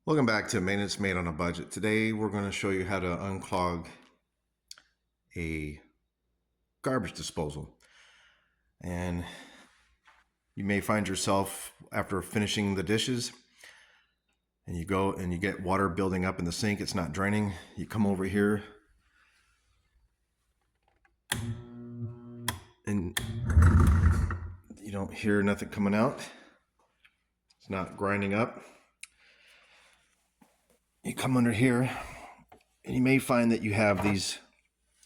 Welcome back to Maintenance Made on a Budget. Today we're going to show you how to unclog a garbage disposal. And you may find yourself after finishing the dishes and you go and you get water building up in the sink, it's not draining. You come over here and you don't hear nothing coming out. It's not grinding up. You come under here and you may find that you have these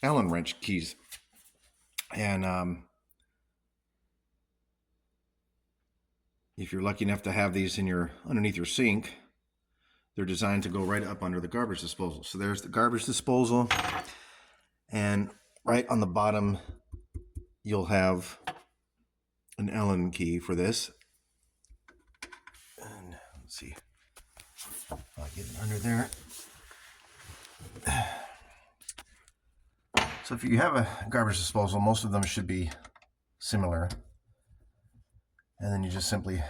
Allen wrench keys, and if you're lucky enough to have these in underneath your sink, they're designed to go right up under the garbage disposal. So there's the garbage disposal, and right on the bottom you'll have an Allen key for this. And let's see, I'll get it under there. So if you have a garbage disposal, most of them should be similar. And then you just simply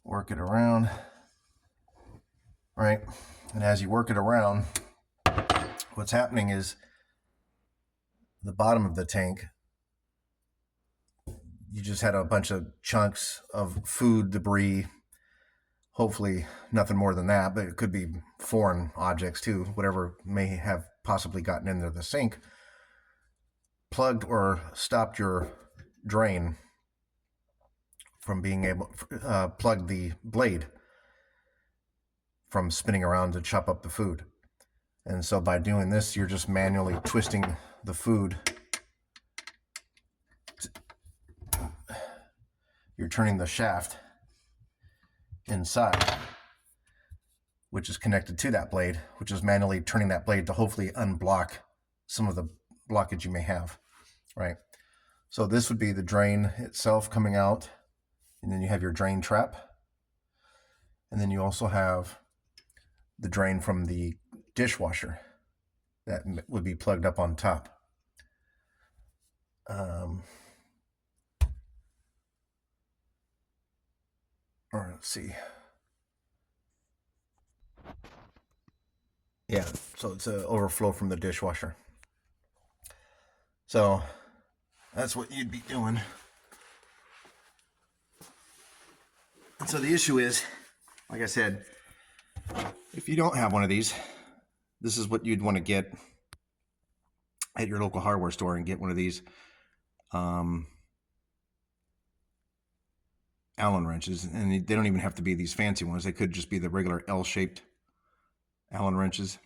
work it around, right? And as you work it around, what's happening is the bottom of the tank, you just had a bunch of chunks of food, debris, hopefully nothing more than that, but it could be foreign objects too, whatever may have possibly gotten into the sink, plugged or stopped your drain from being able to plug the blade from spinning around to chop up the food. And so by doing this, you're just manually twisting the food. You're turning the shaft inside, which is connected to that blade, which is manually turning that blade to hopefully unblock some of the blockage you may have, right? So this would be the drain itself coming out, and then you have your drain trap, and then you also have the drain from the dishwasher that would be plugged up on top. Or let's see. Yeah, so it's an overflow from the dishwasher. So that's what you'd be doing. And so the issue is, like I said, if you don't have one of these, this is what you'd want to get at your local hardware store, and get one of these Allen wrenches. And they don't even have to be these fancy ones. They could just be the regular L-shaped Allen wrenches.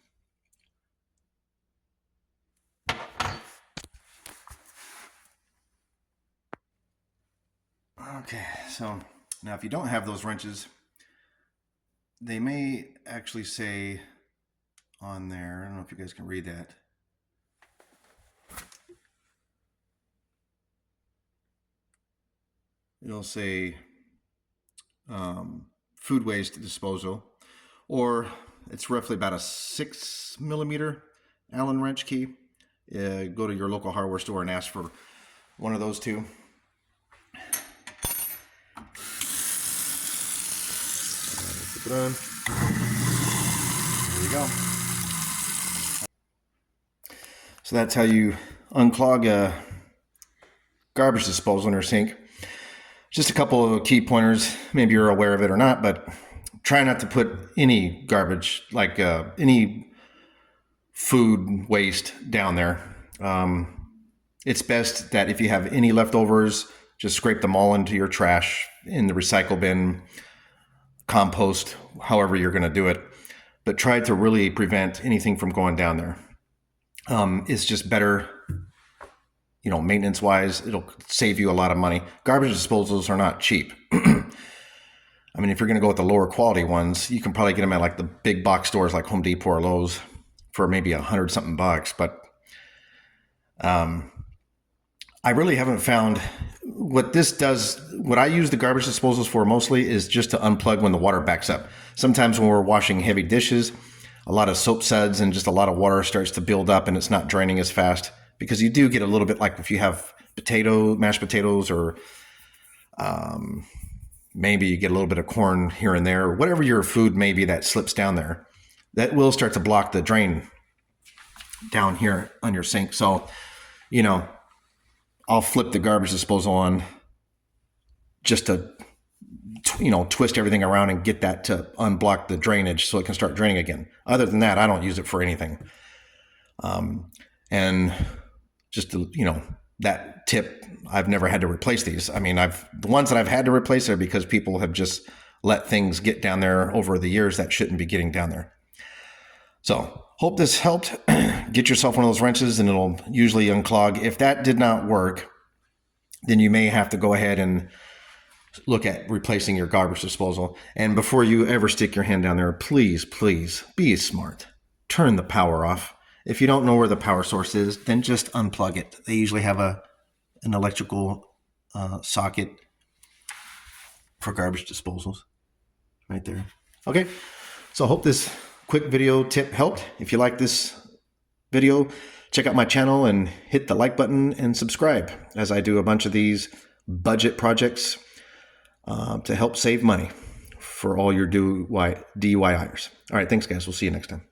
Okay, so now if you don't have those wrenches, they may actually say on there, I don't know if you guys can read that. It'll say food waste disposal, or it's roughly about a 6mm Allen wrench key. Go to your local hardware store and ask for one of those two. Put it on. There you go. So that's how you unclog a garbage disposal in your sink. Just a couple of key pointers. Maybe you're aware of it or not, but try not to put any garbage, like any food waste down there. It's best that if you have any leftovers, just scrape them all into your trash in the recycle bin, compost, however you're going to do it. But try to really prevent anything from going down there. It's just better, maintenance wise. It'll save you a lot of money. Garbage disposals are not cheap. I mean, if you're going to go with the lower quality ones, you can probably get them at like the big box stores like Home Depot or Lowe's for maybe $100-something bucks. But I really haven't found what this does. What I use the garbage disposals for mostly is just to unplug when the water backs up. Sometimes when we're washing heavy dishes, a lot of soap suds and just a lot of water starts to build up and it's not draining as fast, because you do get a little bit, like if you have mashed potatoes, or maybe you get a little bit of corn here and there, whatever your food may be that slips down there, that will start to block the drain down here on your sink. So, I'll flip the garbage disposal on just to, twist everything around and get that to unblock the drainage so it can start draining again. Other than that, I don't use it for anything. And just to, that tip, I've never had to replace these. I mean, the ones that I've had to replace are because people have just let things get down there over the years that shouldn't be getting down there. So hope this helped. Get yourself one of those wrenches and it'll usually unclog. If that did not work, then you may have to go ahead and look at replacing your garbage disposal. And before you ever stick your hand down there, please, please be smart. Turn the power off. If you don't know where the power source is, then just unplug it. They usually have an electrical socket for garbage disposals right there. Okay, so I hope this quick video tip helped. If you like this video, check out my channel and hit the like button and subscribe, as I do a bunch of these budget projects to help save money for all your DIYers. All right, thanks guys. We'll see you next time.